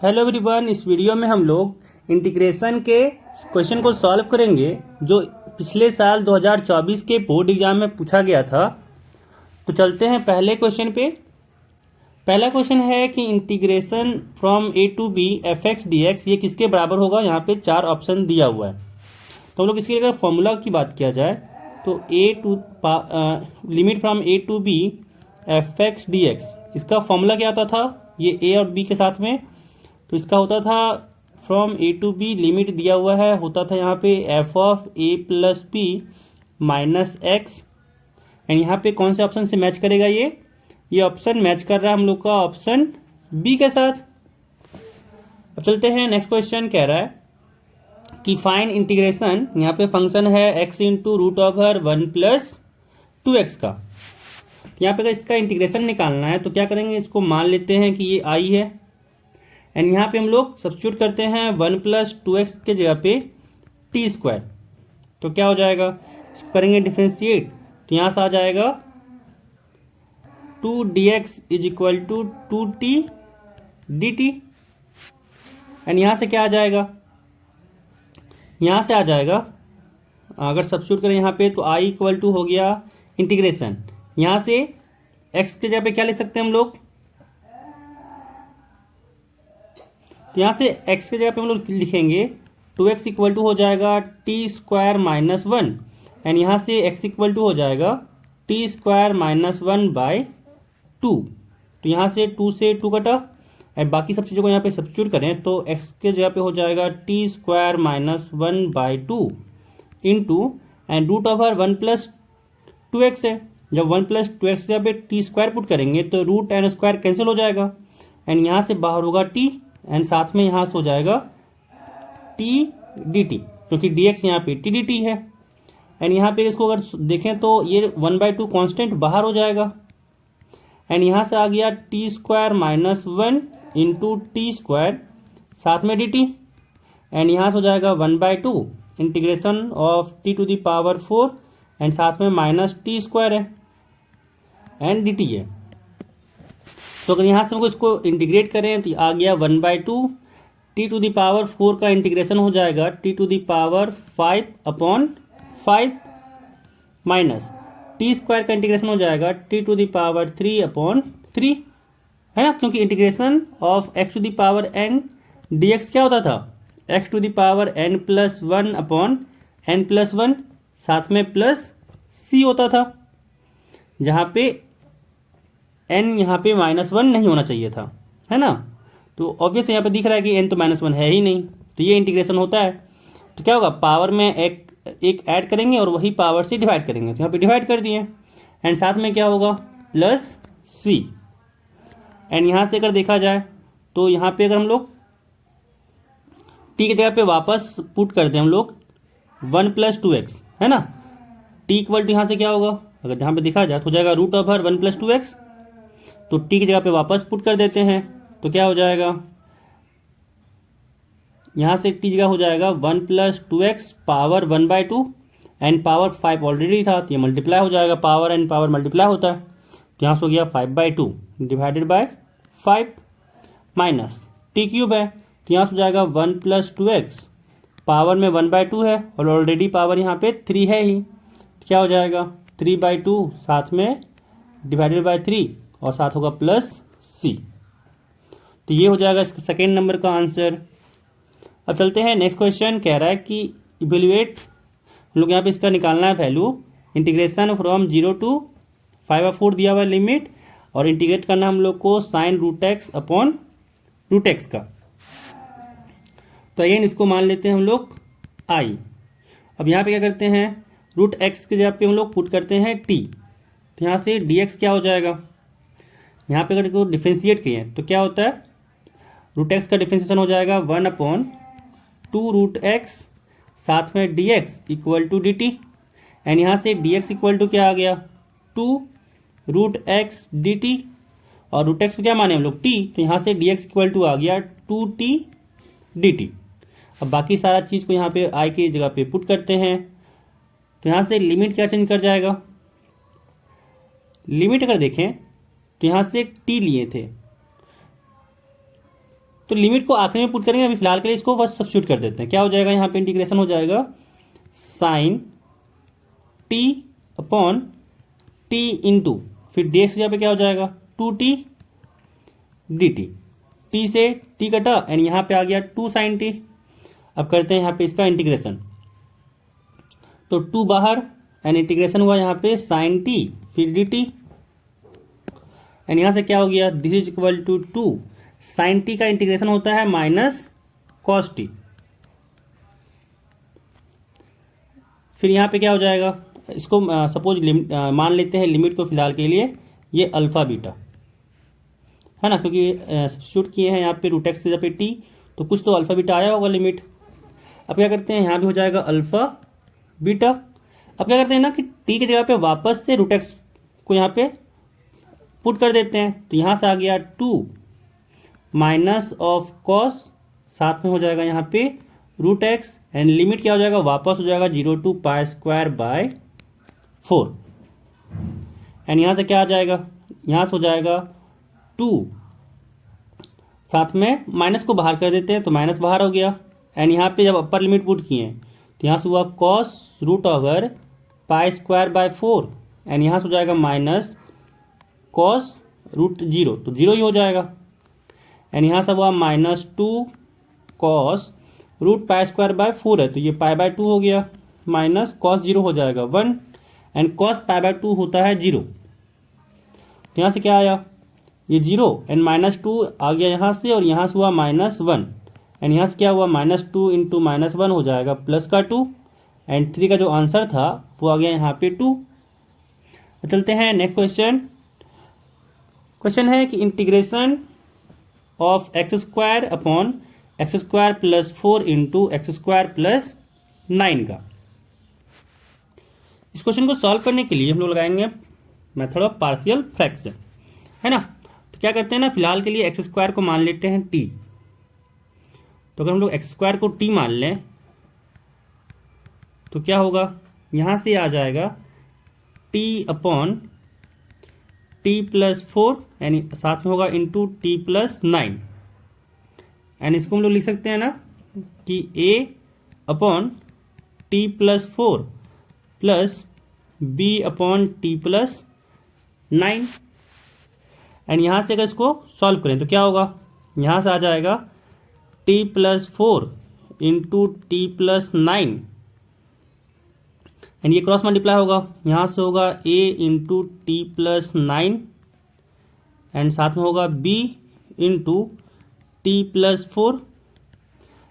Hello everyone, इस video में हम लोग इंटीग्रेशन के क्वेश्चन को सॉल्व करेंगे जो पिछले साल 2024 के बोर्ड एग्जाम में पूछा गया था। तो चलते हैं पहले क्वेश्चन पे। पहला क्वेश्चन है कि integration from a to b f x d x ये किसके बराबर होगा। यहाँ पे 4 ऑप्शन दिया हुआ है। तो हम लोग इसके लिए अगर फॉर्मूला की बात किया जाए तो limit from a to b f x d x, इसका फॉर्मूला क्या आता था, ये ए और बी के साथ में। तो इसका होता था from a to b, limit दिया हुआ है, होता था यहाँ पे f of a plus b minus x. And यहाँ पे कौन से ऑप्शन से मैच करेगा, ये ऑप्शन मैच कर रहा है हम लोग का ऑप्शन बी के साथ। अब चलते हैं नेक्स्ट क्वेश्चन। कह रहा है कि फाइंड इंटीग्रेशन, यहाँ पे फंक्शन है x into root over 1 plus 2x का। यहाँ पे अगर इसका इंटीग्रेशन निकालना है तो क्या करेंगे, इसको मान लेते हैं कि ये आई है। एंड यहाँ पे हम लोग सब्स्टिट्यूट करते हैं 1 प्लस 2x के जगह पे टी स्क्वायर। तो क्या हो जाएगा, इसको करेंगे डिफ्रेंशिएट तो यहाँ से आ जाएगा 2dx is equal to 2t dt। And यहाँ से क्या आ जाएगा, यहाँ से आ जाएगा अगर सब्स्टिट्यूट करें यहाँ पे तो i इक्वल टू हो गया इंटीग्रेशन, यहाँ से x के जगह पे क्या ले सकते हैं हम लोग, तो यहाँ से x के जगह पे हम लोग लिखेंगे 2x इक्वल टू हो जाएगा टी स्क्वायर माइनस 1। एंड यहाँ से x इक्वल टू हो जाएगा टी स्क्वायर माइनस 1 बाय 2। तो यहाँ से 2 से 2 कटा, एंड बाकी सब चीज़ों को यहाँ पे सब्स्टिट्यूट करें तो x के जगह पे हो जाएगा t square minus 1 by 2 into and root over 1 plus 2x है। जब 1 प्लस 2x के जगह पे टी स्क्वायर पुट करेंगे तो रूट एंड स्क्वायर कैंसिल हो जाएगा। एंड यहाँ से बाहर होगा t, एंड साथ में यहाँ से हो जाएगा टी डी टी, क्योंकि डी एक्स यहाँ पे टी डी टी है। एंड यहाँ पे इसको अगर देखें तो ये 1/2 कॉन्स्टेंट बाहर हो जाएगा। एंड यहाँ से आ गया t square minus 1 into T square साथ में डी टी। एंड यहाँ से हो जाएगा 1/2 integration of t to the power 4 and साथ में माइनस टी स्क्वायर है एंड डी टी है। तो अगर यहाँ से हमको इसको इंटीग्रेट करें तो आ गया 1/2 टी टू द पावर 4 का इंटीग्रेशन हो जाएगा t to the power 5/5 minus T square का इंटीग्रेशन हो जाएगा टी टू द पावर 3/3, है ना, क्योंकि integration of x to the power n d x क्या होता था, x to the power n plus 1/n+1 साथ में प्लस सी होता था, जहाँ पे n यहाँ पे -1 नहीं होना चाहिए था, है ना। तो ऑब्वियस यहाँ पे दिख रहा है कि n तो -1 है ही नहीं, तो ये इंटीग्रेशन होता है। तो क्या होगा, पावर में एक ऐड करेंगे और वही पावर से डिवाइड करेंगे, तो यहाँ पे डिवाइड कर दिए। एंड साथ में क्या होगा प्लस c। एंड यहाँ से अगर देखा जाए तो यहाँ पे अगर हम लोग t की जगह पे वापस पुट करते हैं हम लोग 1 प्लस 2x, है ना। t इक्वल टू यहाँ से क्या होगा, अगर यहाँ पे देखा जाए तो हो जाएगा रूट ओवर 1 प्लस 2x। तो t की जगह पे वापस पुट कर देते हैं तो क्या हो जाएगा, यहाँ से t जगह हो जाएगा 1 plus 2x power 1/2 and power 5 already था तो ये मल्टीप्लाई हो जाएगा, पावर एंड पावर मल्टीप्लाई होता है। तो यहाँ से हो गया 5/2 divided by 5 minus T cube है, तो यहाँ से हो जाएगा 1 प्लस 2x पावर में 1/2 है और ऑलरेडी पावर यहाँ पे 3 है ही, तो क्या हो जाएगा 3/2 साथ में डिवाइडेड बाय 3 और साथ होगा प्लस सी। तो ये हो जाएगा इसका सेकेंड नंबर का आंसर। अब चलते हैं नेक्स्ट क्वेश्चन। कह रहा है कि इवेल्युएट, हम लोग यहाँ पे इसका निकालना है वैल्यू, इंटीग्रेशन फ्रॉम 0 to 5/4 दिया हुआ है लिमिट, और इंटीग्रेट करना हम लोग को sine root x upon root x का। तो अगेन इसको मान लेते हैं हम लोग आई। अब यहाँ पे क्या करते हैं, रूट एक्स के जगह पे हम लोग पुट करते हैं टी, तो यहाँ से डी एक्स क्या हो जाएगा, यहाँ पे अगर इसको डिफ्रेंशिएट किए तो क्या होता है, रूट एक्स का डिफ्रेंशिएशन हो जाएगा 1/2 रूट एक्स साथ में d x equal to d t. And यहाँ से डी एक्स इक्वल टू क्या आ गया 2 रूट एक्स डी टी, और रूट एक्स को क्या माने हम लोग टी, तो यहाँ से डी एक्स इक्वल टू आ गया 2t डी टी। अब बाकी सारा चीज़ को यहाँ पे आई की जगह पे पुट करते हैं तो यहाँ से लिमिट क्या चेंज कर जाएगा, लिमिट अगर देखें तो यहाँ से t लिए थे तो लिमिट को आखिरी में पुट करेंगे, अभी फिलहाल के लिए इसको बस सब्स्टिट्यूट कर देते हैं। क्या हो जाएगा यहाँ पे इंटीग्रेशन हो जाएगा sine t upon t into फिर डी एक्स की जगह पे क्या हो जाएगा 2t dt, टी से टी कटा एंड यहाँ पे आ गया 2 sin t। अब करते हैं यहाँ पे इसका इंटीग्रेशन, तो 2 बाहर एंड इंटीग्रेशन हुआ यहाँ पे sin t फिर dt एंड यहाँ से क्या हो गया this is equal to 2 sin t का इंटीग्रेशन होता है माइनस cos t। फिर यहाँ पे क्या हो जाएगा, इसको सपोज मान लेते हैं लिमिट को फिलहाल के लिए ये अल्फा बीटा है ना, क्योंकि सब्स्टिट्यूट किए हैं यहाँ पे रूट एक्स की जगह पे टी, तो कुछ तो अल्फा बीटा आया होगा लिमिट। अब क्या करते हैं यहाँ भी हो जाएगा अल्फा बीटा। अब क्या करते हैं ना कि टी की जगह पे वापस से रूट एक्स को यहाँ पे पुट कर देते हैं, तो यहाँ से आ गया 2 माइनस ऑफ कॉस, साथ में हो जाएगा यहाँ पे रूट एक्स एंड लिमिट क्या हो जाएगा वापस हो जाएगा 0 to π² 4 एंड यहाँ से क्या आ जाएगा, यहाँ से हो जाएगा 2, साथ में माइनस को बाहर कर देते हैं तो माइनस बाहर हो गया एंड यहाँ पे जब अपर लिमिट पुट किए हैं तो यहाँ से हुआ कॉस रूट ओवर π² 4 एंड यहाँ से हो जाएगा माइनस कॉस रूट 0, तो 0 ही हो जाएगा एंड यहाँ से हुआ माइनस 2 कॉस रूट π² 4 है तो ये π/2 हो गया माइनस कॉस 0 हो जाएगा 1 एंड कॉस π/2 होता है 0, तो यहाँ से क्या आया ये 0 एंड -2 आ गया यहाँ से और यहाँ से हुआ -1 एंड यहाँ से क्या हुआ -2 इंटू -1 हो जाएगा प्लस का 2 एंड 3 का जो आंसर था वो आ गया यहाँ पे 2। तो चलते हैं नेक्स्ट क्वेश्चन। क्वेश्चन है कि integration of x² upon x² plus 4 into x² plus 9 का। इस क्वेश्चन को सॉल्व करने के लिए हम लोग लगाएंगे मेथड ऑफ पार्शियल फ्रैक्शन, है ना। तो क्या करते हैं ना, फिलहाल के लिए x² को मान लेते हैं t, तो अगर हम लोग x² को t मान लें तो क्या होगा, यहाँ से आ जाएगा t अपॉन t प्लस 4 यानी साथ में होगा इंटू t प्लस 9 एंड इसको हम लोग लिख सकते हैं ना कि a upon t plus 4 plus b upon t plus 9 and यहाँ से अगर इसको सॉल्व करें तो क्या होगा, यहाँ से आ जाएगा t plus 4 into T plus 9 and ये क्रॉस मल्टीप्लाई होगा, यहाँ से होगा a into T plus 9 and साथ में होगा b into T plus 4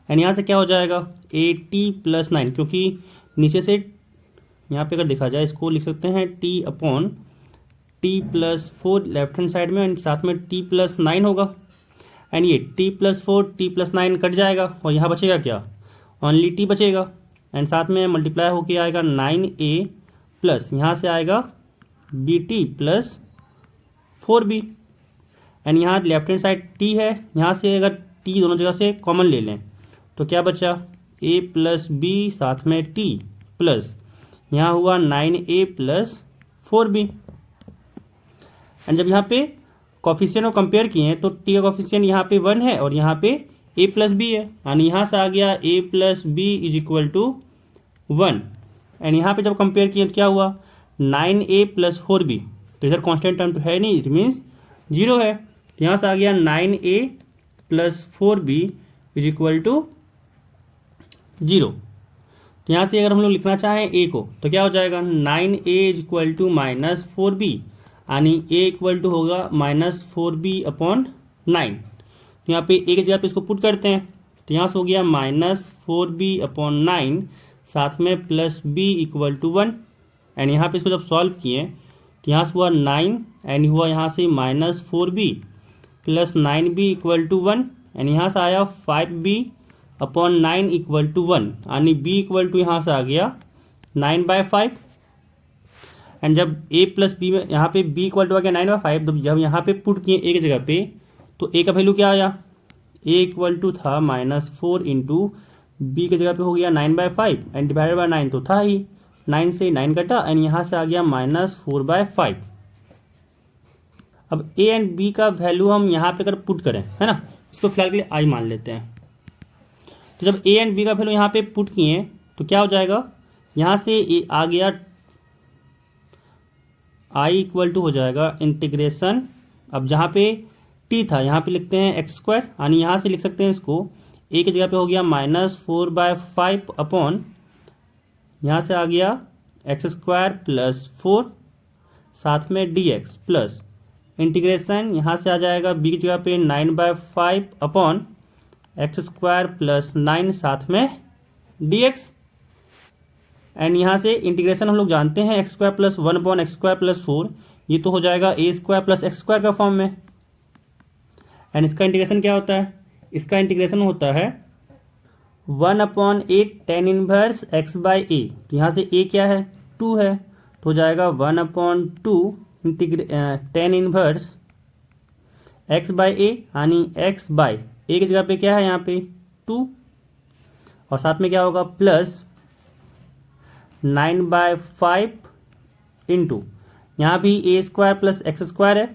and यहाँ से क्या हो जाएगा a t प्लस 9, क्योंकि नीचे से यहाँ पे अगर देखा जाए इसको लिख सकते हैं t upon t plus 4 left hand side में एंड साथ में t प्लस 9 होगा एंड ये t plus 4 t plus 9 cut जाएगा और यहाँ बचेगा क्या, ओनली t बचेगा एंड साथ में मल्टीप्लाई होके आएगा 9a प्लस यहाँ से आएगा bt प्लस 4b एंड यहाँ लेफ्ट हैंड साइड t है, यहाँ से अगर t दोनों जगह से कॉमन ले लें तो क्या बचा a प्लस b साथ में t प्लस यहाँ हुआ 9a प्लस 4b एंड जब यहाँ पे कॉफिशिएंट को कंपेयर किए हैं तो t का कॉफिशिएंट यहाँ पे 1 है और यहाँ पे a प्लस b है यानी यहाँ से आ गया a plus b is equal to 1 and यहाँ पे जब कंपेयर किए तो क्या हुआ 9a प्लस 4b, तो इधर कांस्टेंट टर्म तो है नहीं, इट मीन्स 0 है, तो यहाँ से आ गया 9a plus 4b is equal to 0। तो यहाँ से अगर हम लोग लिखना चाहें a को तो क्या हो जाएगा 9a is equal to minus 4b यानी a इक्वल टू होगा माइनस 4b अपॉन 9। तो यहाँ पे a की जगह पे इसको पुट करते हैं तो यहाँ से हो गया माइनस 4b अपॉन 9 साथ में plus b equal to 1 and यहाँ पे इसको जब सॉल्व किए तो यहाँ से हुआ 9 एंड हुआ यहाँ से minus 4b plus 9b equal to 1 and यहाँ से आया 5b अपॉन 9 इक्वल टू 1 यानी b इक्वल टू यहाँ से आ गया 9/5 एंड जब a प्लस बी में यहाँ पे b इक्वल टू आ गया 9/5, तो जब यहाँ पे पुट किए a की जगह पे तो a का वैल्यू क्या आया, a इक्वल टू था -4 इंटू बी की जगह पे हो गया 9/5 एंड डिवाइडेड बाय 9 तो था ही, 9 से 9 कटा एंड यहाँ से आ गया -4/5। अब ए एंड बी का वैल्यू हम यहाँ पे अगर पुट करें, है ना, इसको फिलहाल के लिए आई मान लेते हैं। तो जब ए एंड बी का वैल्यू यहाँ पे पुट किए तो क्या हो जाएगा, यहाँ से ए आ गया आई इक्वल टू हो जाएगा इंटीग्रेशन, अब जहाँ पे टी था यहाँ पे लिखते हैं एक्स स्क्वायर, यानी यहाँ से लिख सकते हैं इसको ए की जगह पे हो गया -4/5 अपॉन, यहाँ से आ गया एक्स स्क्वायर प्लस 4 साथ में डी एक्स प्लस इंटीग्रेशन, यहाँ से आ जाएगा बी की जगह पे 9/5 अपॉन एक्स स्क्वायर प्लस 9 साथ में डी एक्स, एंड यहाँ से इंटीग्रेशन हम लोग जानते हैं x square plus 1 upon x square plus 4, ये तो हो जाएगा ए स्क्वायर प्लस एक्स स्क्वायर का फॉर्म में। एंड इसका इंटीग्रेशन क्या होता है, इसका इंटीग्रेशन होता है 1/8 tan inverse x by a, तो यहाँ से ए क्या है 2 है, तो हो जाएगा 1/2 tan इनवर्स एक्स बाई ए, यानी एक्स बाई ए की जगह पे क्या है यहाँ पे 2, और साथ में क्या होगा प्लस 9/5 इंटू, यहाँ भी ए स्क्वायर प्लस एक्स स्क्वायर है,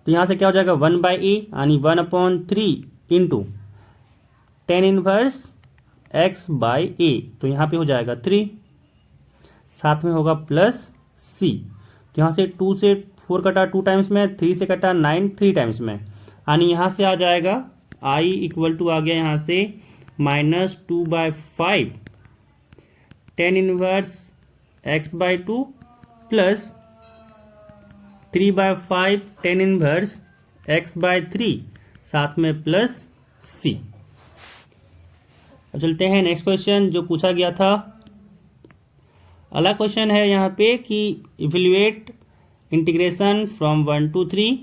तो यहाँ से क्या हो जाएगा 1/a यानी 1/3 into tan inverse x by a, तो यहाँ पे हो जाएगा 3, साथ में होगा प्लस c, तो यहाँ से 2 से 4 कटा 2 टाइम्स में, 3 से कटा 9 3 टाइम्स में, यानी यहाँ से आ जाएगा i इक्वल टू आ गया यहाँ से -2/5 tan inverse x by 2 plus 3/5 tan inverse x by 3 साथ में प्लस c। अब चलते हैं नेक्स्ट क्वेश्चन जो पूछा गया था। अगला क्वेश्चन है यहाँ पे कि evaluate integration from 1 to 3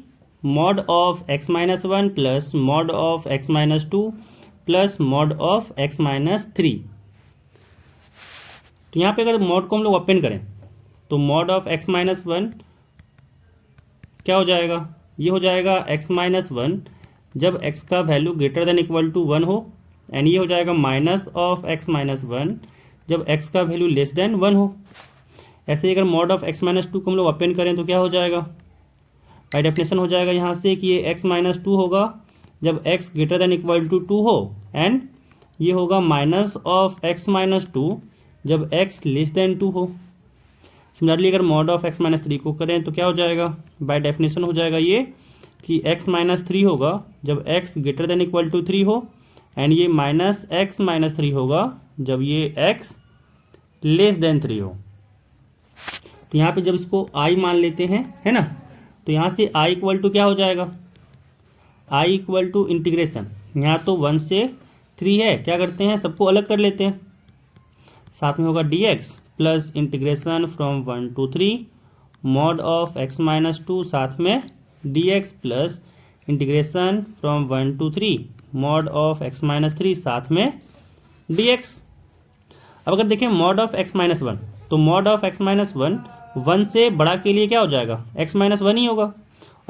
mod of x-1 plus mod of x-2 plus mod of x-3। तो यहाँ पे अगर मॉड को हम लोग ओपन करें तो मॉड ऑफ x-1 क्या हो जाएगा, ये हो जाएगा x-1 जब x का value greater than equal to 1 हो, एंड ये हो जाएगा माइनस ऑफ x-1 जब x का वैल्यू लेस देन 1 हो। ऐसे ही अगर मॉड ऑफ x-2 को हम लोग ओपन करें तो क्या हो जाएगा, बाय डेफिनेशन हो जाएगा यहाँ से कि ये x-2 होगा जब x greater than equal to 2 हो, एंड ये होगा माइनस ऑफ x-2 जब x लेस देन 2 हो। सिमिलरली अगर मॉड ऑफ x-3 को करें तो क्या हो जाएगा, बाय डेफिनेशन हो जाएगा ये कि x-3 होगा जब x greater than equal to 3 हो, एंड ये माइनस x-3 होगा जब ये x लेस देन 3 हो। तो यहाँ पे जब इसको i मान लेते हैं, है ना, तो यहाँ से i इक्वल टू क्या हो जाएगा, i इक्वल टू इंटीग्रेशन, यहाँ तो 1 से 3 है, क्या करते हैं सबको अलग कर लेते हैं, साथ में होगा dx plus integration from 1 to 3 mod of x-2 साथ में dx plus integration from 1 to 3 mod of x-3 साथ में dx। अब अगर देखें मॉड ऑफ x-1 तो मॉड ऑफ x-1 1 से बड़ा के लिए क्या हो जाएगा x-1 ही होगा,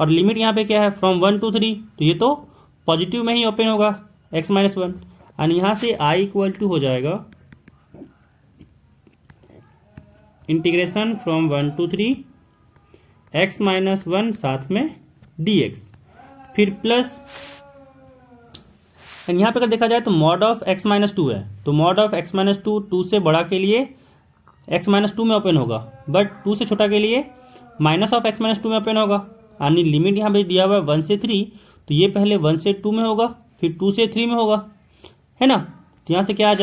और लिमिट यहाँ पे क्या है फ्रॉम 1 to 3, तो ये तो पॉजिटिव में ही ओपन होगा x-1, और यहाँ से i इक्वल टू हो जाएगा इंटीग्रेशन फ्रॉम 1 to 3 x-1 साथ में dx, फिर प्लस, यहाँ पे अगर देखा जाए तो मॉड ऑफ x-2 है, तो मॉड ऑफ x-2 2 से बड़ा के लिए x-2 में ओपन होगा, बट 2 से छोटा के लिए माइनस ऑफ x-2 में ओपन होगा, यानी लिमिट यहाँ पे दिया हुआ है 1 से 3, तो ये पहले 1 से 2 में होगा फिर 2 से 3 में होगा, है ना। तो यहाँ से क्या आ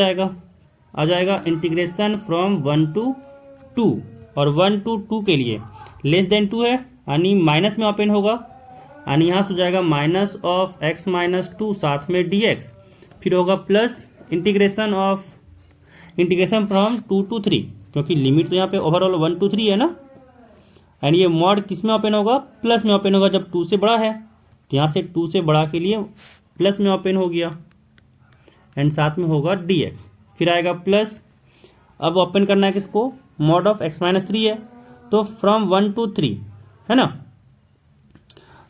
जाएगा इंटीग्रेशन फ्रॉम 1 to 2, और 1 to 2 के लिए लेस देन 2 है, यानी माइनस में ओपन होगा, यानी यहाँ से हो जाएगा माइनस ऑफ x-2 साथ में dx, फिर होगा प्लस इंटीग्रेशन फ्रॉम 2 to 3, क्योंकि लिमिट तो यहाँ पे ओवरऑल 1 to 3 है ना, एंड ये मॉड किस में ओपन होगा, प्लस में ओपन होगा जब 2 से बड़ा है, तो यहाँ से 2 से बड़ा के लिए प्लस में ओपन हो गया, एंड साथ में होगा dx, फिर आएगा प्लस। अब ओपन करना है किसको, मॉड ऑफ x-3 है, तो फ्रॉम 1 to 3, है ना।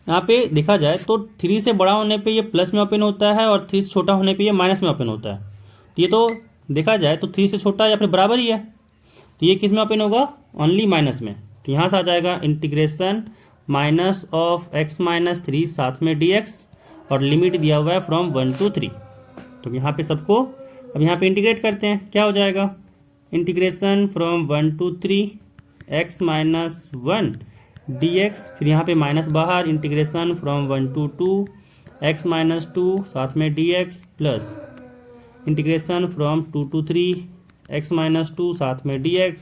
यहाँ पे देखा जाए तो 3 से बड़ा होने पे ये प्लस में ओपन होता है और 3 से छोटा होने पे ये माइनस में ओपन होता है, तो ये तो देखा जाए तो 3 से छोटा या फिर बराबर ही है, तो ये किस में ओपन होगा, ओनली माइनस में। तो यहाँ से आ जाएगा integration minus of x minus 3 साथ में dx, और लिमिट दिया हुआ है फ्रॉम 1 to 3। तो यहाँ पे सबको अब यहाँ पे इंटीग्रेट करते हैं, क्या हो जाएगा, integration from 1 to 3 x minus 1 dx, फिर यहाँ पे माइनस बाहर, integration from 1 to 2 x minus 2 साथ में dx plus integration from 2 to 3 x minus 2 साथ में dx,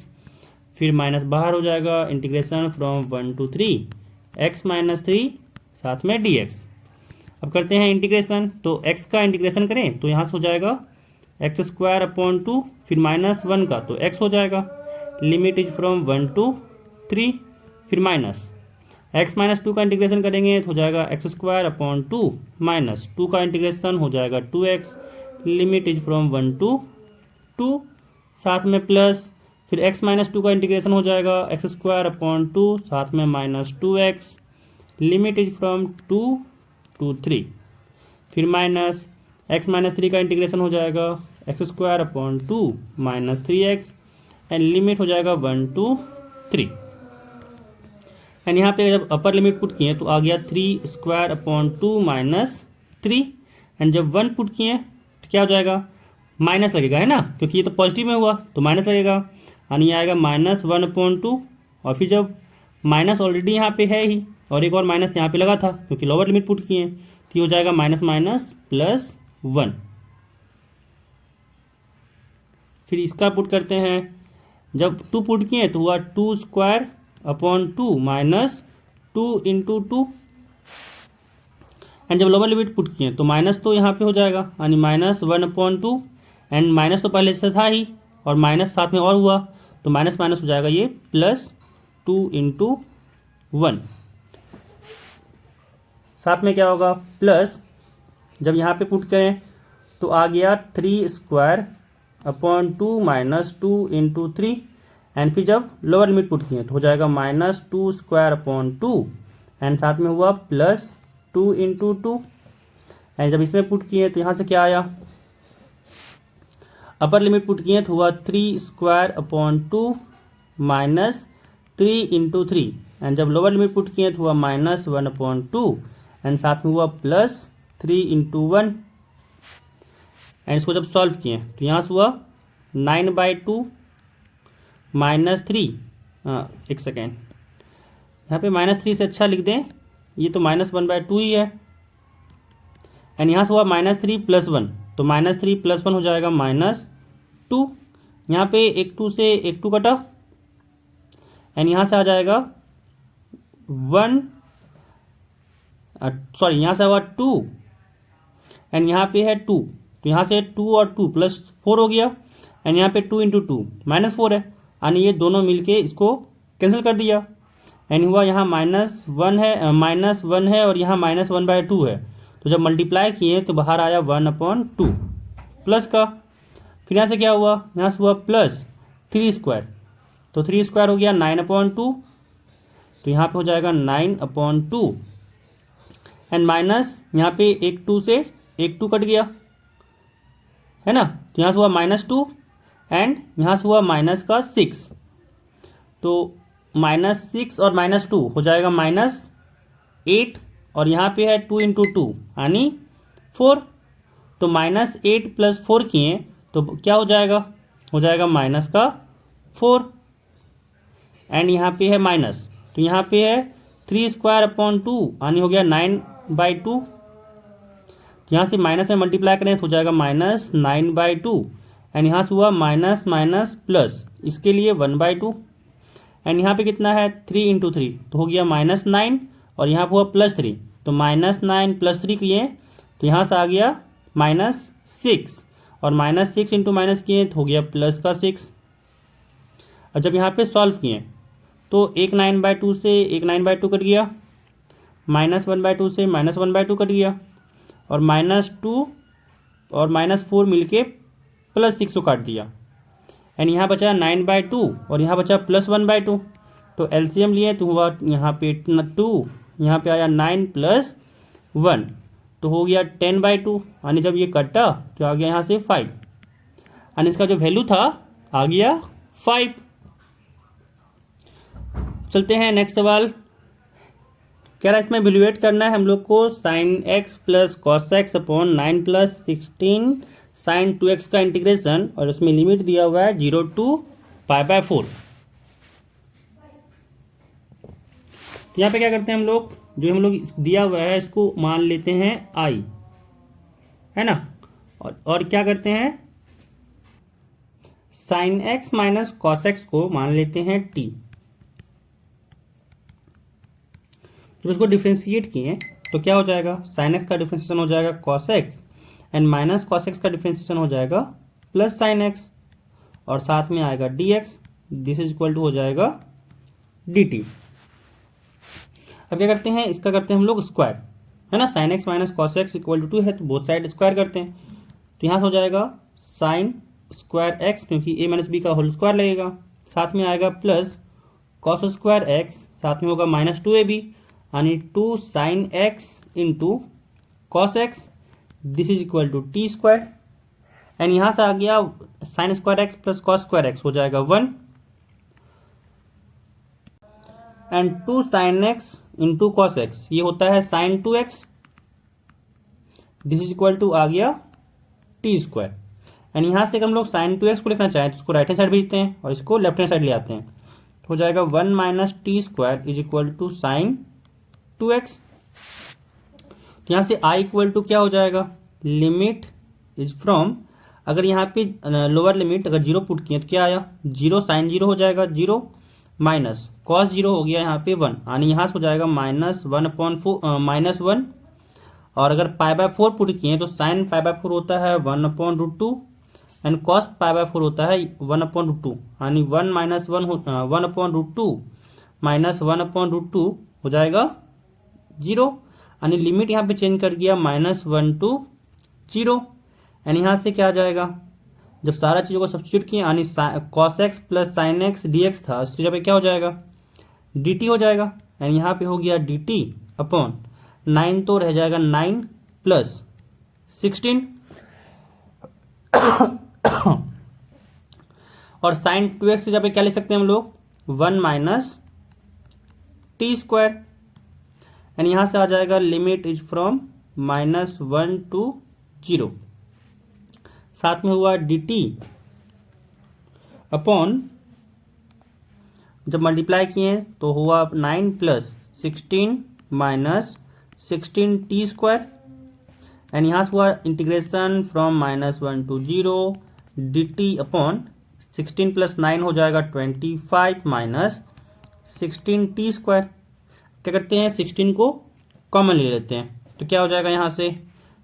फिर माइनस बाहर हो जाएगा, integration from 1 to 3 x minus 3 साथ में dx। अब करते हैं इंटीग्रेशन, तो x का इंटीग्रेशन करें तो यहाँ से हो जाएगा एक्स स्क्वायर अपॉन 2, फिर माइनस 1 का तो x हो जाएगा, लिमिट इज फ्रॉम 1 to 3, फिर माइनस x माइनस 2 का इंटीग्रेशन करेंगे तो हो जाएगा एक्स स्क्वायर अपॉन 2 माइनस 2 का इंटीग्रेशन हो जाएगा 2x, limit is from 1 to 2, साथ में प्लस, फिर x माइनस 2 का इंटीग्रेशन हो जाएगा एक्स स्क्वायर अपॉन 2 साथ में minus 2x, limit is from 2 to 3, फिर माइनस x माइनस 3 का इंटीग्रेशन हो जाएगा x square upon 2 minus 3x, and limit हो जाएगा 1 to 3। एंड यहाँ पे जब अपर लिमिट पुट किए तो आ गया 3 स्क्वायर अपॉन 2 माइनस 3, एंड जब 1 पुट किए तो क्या हो जाएगा, माइनस लगेगा, है ना, क्योंकि ये तो पॉजिटिव में हुआ तो माइनस लगेगा, यानी आएगा माइनस 1 अपॉन 2, और फिर जब माइनस ऑलरेडी यहाँ पे है ही और एक और माइनस यहाँ पे लगा था क्योंकि लोअर लिमिट पुट किए, तो ये हो जाएगा माइनस माइनस प्लस 1। फिर इसका पुट करते हैं, जब 2 पुट किए तो हुआ 2 square upon 2 minus 2 into 2, and जब लोअर लिमिट पुट किए तो माइनस तो यहाँ पे हो जाएगा, यानी माइनस 1 अपॉन 2, एंड माइनस तो पहले से था ही और माइनस साथ में और हुआ तो माइनस माइनस हो जाएगा ये प्लस 2 इंटू 1, साथ में क्या होगा प्लस, जब यहाँ पे पुट करें तो आ गया 3 square upon 2 minus 2 into 3, and फिर जब लोअर लिमिट पुट किए तो हो जाएगा माइनस 2 स्क्वायर अपॉन 2, एंड साथ में हुआ प्लस 2 इंटू 2, एंड जब इसमें पुट किए तो यहाँ से क्या आया, अपर लिमिट पुट किए तो हुआ 3 square upon 2 minus 3 into 3, and जब लोअर लिमिट पुट किए तो हुआ माइनस 1 अपॉन 2, एंड साथ में हुआ प्लस 3 इंटू 1, एंड इसको जब सॉल्व किए तो यहाँ से हुआ 9/2 माइनस 3, एक सेकेंड, यहाँ पे -3 से अच्छा लिख दें, ये तो -1/2 ही है, एंड यहाँ से हुआ -3 + 1, तो -3 + 1 हो जाएगा -2, यहाँ पे एक 2 से एक 2 कटा, एंड यहाँ से आ जाएगा 1, सॉरी यहाँ से हुआ 2, एंड यहाँ पे है 2, तो यहाँ से 2 और 2 + 4 हो गया, एंड यहाँ पे 2 इंटू 2 -4 है, यानी ये दोनों मिलके इसको कैंसिल कर दिया, एंड हुआ यहाँ -1 है और यहाँ -1/2 है, तो जब मल्टीप्लाई किए तो बाहर आया 1/2 प्लस का, फिर यहाँ से क्या हुआ, यहाँ से हुआ प्लस 3 स्क्वायर, तो 3 स्क्वायर हो गया 9/2, तो यहाँ पे हो जाएगा 9/2, एंड माइनस यहाँ पे एक 2 से एक 2 कट गया, है ना, तो यहाँ से हुआ -2, एंड यहाँ से हुआ माइनस का 6, तो -6 और -2 हो जाएगा -8, और यहाँ पे है 2 इंटू 2 यानी 4, तो -8 + 4 किए तो क्या हो जाएगा माइनस का 4, एंड यहाँ पे है माइनस, तो यहाँ पे है 3 स्क्वायर अपॉन 2 यानी हो गया 9/2, यहाँ से माइनस में मल्टीप्लाई करें तो हो जाएगा -9/2, एंड यहाँ से हुआ माइनस माइनस प्लस, इसके लिए 1/2, एंड यहाँ पे कितना है 3 इंटू 3, तो हो गया -9, और यहाँ पे हुआ +3, तो -9 + 3 किए तो यहाँ से आ गया -6, और -6 इंटू माइनस किए तो हो गया प्लस का 6। और जब यहाँ पे सॉल्व किए तो एक 9/2 से एक 9/2 कट गया, -1/2 से -1/2 कट गया, और -2 और -4 मिलके +6 को काट दिया, एंड यहाँ बचा 9/2 और यहाँ बचा +1/2, तो एलसीएम लिए तो हुआ यहाँ पे 2, यहाँ पे आया 9 + 1, तो हो गया 10/2, यानी जब ये कटा तो आ गया यहाँ से 5, यानी इसका जो वैल्यू था आ गया 5। चलते हैं नेक्स्ट सवाल, कह रहा है इसमें इवेल्युएट करना है हम लोग को sine x plus cos x upon 9 plus 16 sine 2x का इंटीग्रेशन, और उसमें लिमिट दिया हुआ है 0 टू π/4। यहाँ पे क्या करते हैं हम लोग, जो हम लोग दिया हुआ है इसको मान लेते हैं i, है ना, और क्या करते हैं sine x minus cos x को मान लेते हैं t। जब इसको डिफ्रेंशिएट किए तो क्या हो जाएगा, साइन एक्स का डिफ्रेंशिएशन हो जाएगा cos x, and minus cos x का डिफ्रेंशिएशन हो जाएगा प्लस साइन एक्स, और साथ में आएगा d x, this is equal to हो जाएगा डी टी। अब क्या करते हैं, इसका करते हैं हम लोग स्क्वायर, है ना, sine x minus cos x equal to 2 है तो बोथ साइड स्क्वायर करते हैं, तो यहाँ से हो जाएगा साइन स्क्वायर एक्स, क्योंकि ए माइनस बी का होल स्क्वायर लगेगा, साथ में आएगा प्लस कॉस स्क्वायर एक्स, साथ में होगा माइनस 2ab, यानी 2 sine x into cos x, this is equal to t square, and यहाँ से आ गया sine square x plus cos square x हो जाएगा 1, and 2 sine x into cos x ये होता है sine 2x, this is equal to आ गया टी स्क्वायर, एंड यहाँ से हम लोग साइन 2x को लिखना चाहें तो इसको राइट हैंड साइड भेजते हैं और इसको लेफ्ट हैंड साइड ले आते हैं, तो हो जाएगा 1 minus T square is equal to sine 2x। तो यहाँ से i इक्वल टू क्या हो जाएगा, लिमिट इज फ्रॉम, अगर यहाँ पे लोअर लिमिट अगर 0 पुट किए तो क्या आया, 0 साइन 0 हो जाएगा 0, माइनस कॉस 0 हो गया यहाँ पे 1, यानी यहाँ से हो जाएगा -1/4, और अगर π/4 पुट किए तो साइन π/4 होता है 1/√2, एंड कॉस π/4 होता है 1/√2, यानी 1 माइनस 1/√2 माइनस 1/√2 हो जाएगा 0, यानी लिमिट यहाँ पे चेंज कर दिया -1 टू 0, एंड यहाँ से क्या आ जाएगा, जब सारा चीज़ों को सब्स्टिट्यूट किए यानी cos x plus sine x d x था, उसकी जगह क्या हो जाएगा डी टी हो जाएगा, एंड यहाँ पे हो गया डी टी अपॉन 9 तो रह जाएगा 9 प्लस 16 और साइन 2x की जगह पे क्या ले सकते हैं हम लोग 1 माइनस टी स्क्वायर, एंड यहाँ से आ जाएगा लिमिट इज फ्रॉम -1 टू 0, साथ में हुआ डी टी अपॉन, जब मल्टीप्लाई किए तो हुआ 9 plus 16 minus 16 t square, and यहाँ से हुआ integration from -1 to 0 D T upon 16 plus 9 हो जाएगा 25 माइनस 16 टी स्क्वायर। क्या करते हैं 16 को कॉमन ले लेते हैं तो क्या हो जाएगा, यहाँ से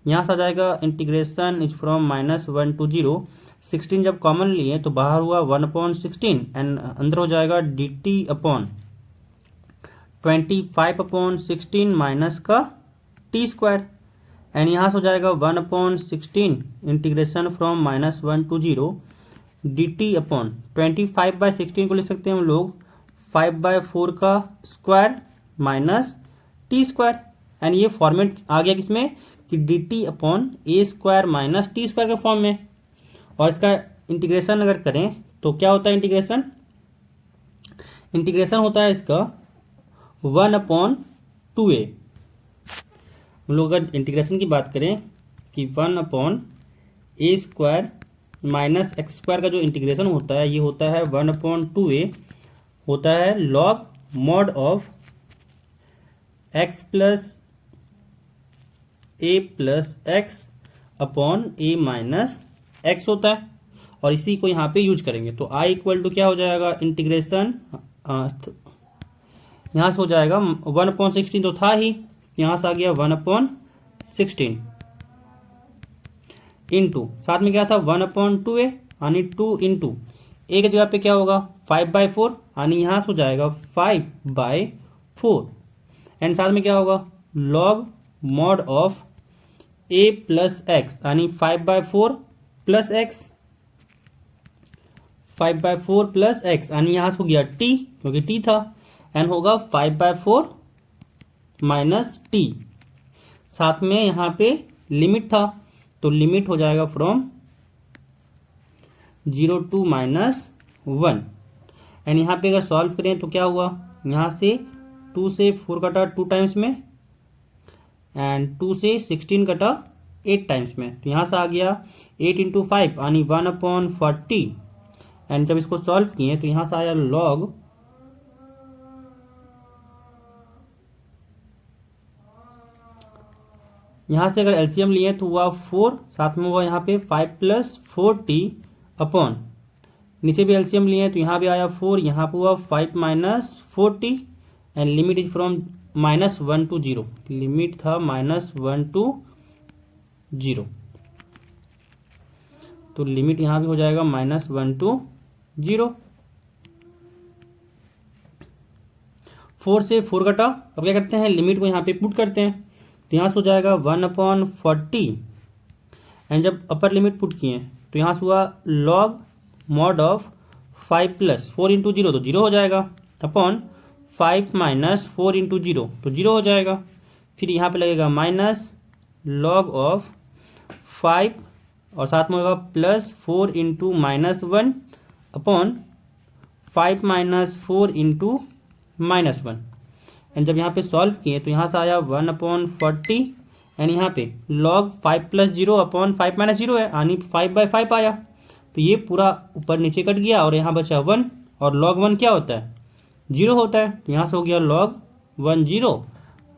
आ जाएगा इंटीग्रेशन इज फ्रॉम -1 टू 0, 16 जब कॉमन लिए तो बाहर हुआ 1/16 एंड अंदर हो जाएगा डी टी अपॉन 25/16 माइनस का टी स्क्वायर, एंड यहाँ से हो जाएगा 1/16 integration from -1 to 0 D T upon 25/16 को लिख सकते हैं हम लोग 5/4 का square minus T square, and ये फॉर्मेट आ गया किसमें कि D T upon A square minus T square के फॉर्म में, और इसका इंटीग्रेशन अगर करें तो क्या होता है इंटीग्रेशन होता है इसका 1/2a। हम लोग अगर इंटीग्रेशन की बात करें कि 1/a square minus x square का जो इंटीग्रेशन होता है ये होता है 1/2a, होता है log mod of x plus A plus x upon A minus x होता है, और इसी को यहाँ पे यूज करेंगे तो i इक्वल टू क्या हो जाएगा इंटीग्रेशन, यहाँ से हो जाएगा 1/16 तो था ही, यहाँ से आ गया 1/16 इंटू साथ में क्या था 1/2a, यानी 2 इंटू ए की जगह पे क्या होगा 5/4, यानी यहाँ से हो जाएगा 5/4, एंड साथ में क्या होगा log mod of a plus x, यानी 5/4 प्लस एक्स, 5/4 प्लस एक्स, यानी यहाँ से हो गया टी क्योंकि टी था, एंड होगा 5/4 माइनस टी, साथ में यहाँ पे लिमिट था तो लिमिट हो जाएगा फ्रॉम 0 टू -1, एंड यहाँ पे अगर सॉल्व करें तो क्या हुआ, यहाँ से 2 से 4 कटा 2 टाइम्स में एंड 2 से 16 कटा 8 टाइम्स में। तो यहाँ से आ गया 8 इंटू 5 यानी 1/40 एंड जब इसको सॉल्व किए तो यहाँ से आया लॉग यहाँ से अगर एलसीएम लिए तो हुआ 4 साथ में हुआ यहाँ पे 5 + 40 अपॉन नीचे भी एलसीएम लिए तो यहाँ भी आया 4 यहाँ पे हुआ 5 - 40 and limit is from -1 to 0 limit था -1 to 0 तो लिमिट यहाँ भी हो जाएगा -1 to 0। 4 से 4 कटा। अब क्या करते हैं लिमिट को यहाँ पे पुट करते हैं तो यहाँ से हो जाएगा 1/40 एंड जब अपर लिमिट पुट किए तो यहाँ से हुआ लॉग मॉड ऑफ 5 + 4 इंटू 0 तो 0 हो जाएगा अपॉन 5 - 4 इंटू 0 तो 0 हो जाएगा। फिर यहाँ पे लगेगा माइनस लॉग ऑफ 5 और साथ में होगा +4 इंटू -1 अपॉन 5 - 4 इंटू -1 एंड जब यहाँ पे सॉल्व किए तो यहाँ से आया 1/40 एंड यहाँ पे log 5 + 0 अपॉन 5 - 0 है यानी 5/5 आया। तो ये पूरा ऊपर नीचे कट गया और यहाँ बचा 1 और log 1 क्या होता है 0 होता है। तो यहाँ से हो गया log 1 0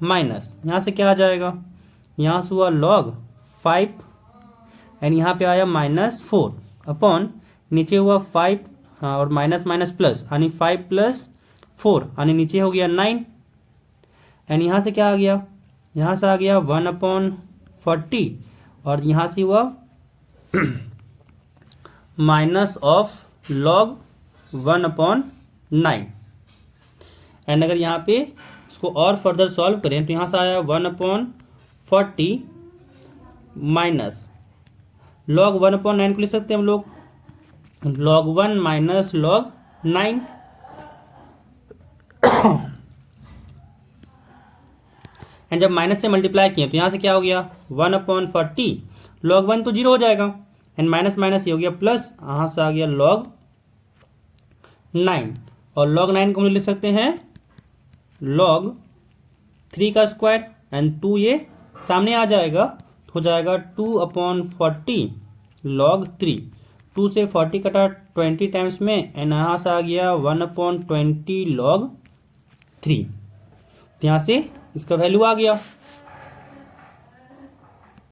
माइनस यहाँ से क्या आ जाएगा यहाँ से हुआ log 5 एंड यहाँ पे आया -4 अपॉन नीचे हुआ 5 और माइनस माइनस प्लस यानी 5 + 4 यानी नीचे हो गया 9 एंड यहाँ से क्या आ गया यहाँ से आ गया 1/40 और यहाँ से हुआ माइनस ऑफ लॉग 1/9 एंड अगर यहाँ पे इसको और फर्दर सॉल्व करें तो यहाँ से आया 1/40 माइनस लॉग 1/9 को लिख सकते हैं हम लोग log 1 - log 9 एंड जब माइनस से मल्टीप्लाई किए तो यहाँ से क्या हो गया 1/40 log 1 तो 0 हो जाएगा एंड माइनस माइनस ये हो गया प्लस यहाँ से आ गया log 9 और log 9 को हम लिख सकते हैं log 3 का स्क्वायर एंड 2 ये सामने आ जाएगा तो हो जाएगा 2/40 log 3 2 से 40 कटा 20 टाइम्स में एंड यहाँ से आ गया 1/20 log 3 तो यहाँ से इसका वैल्यू आ गया।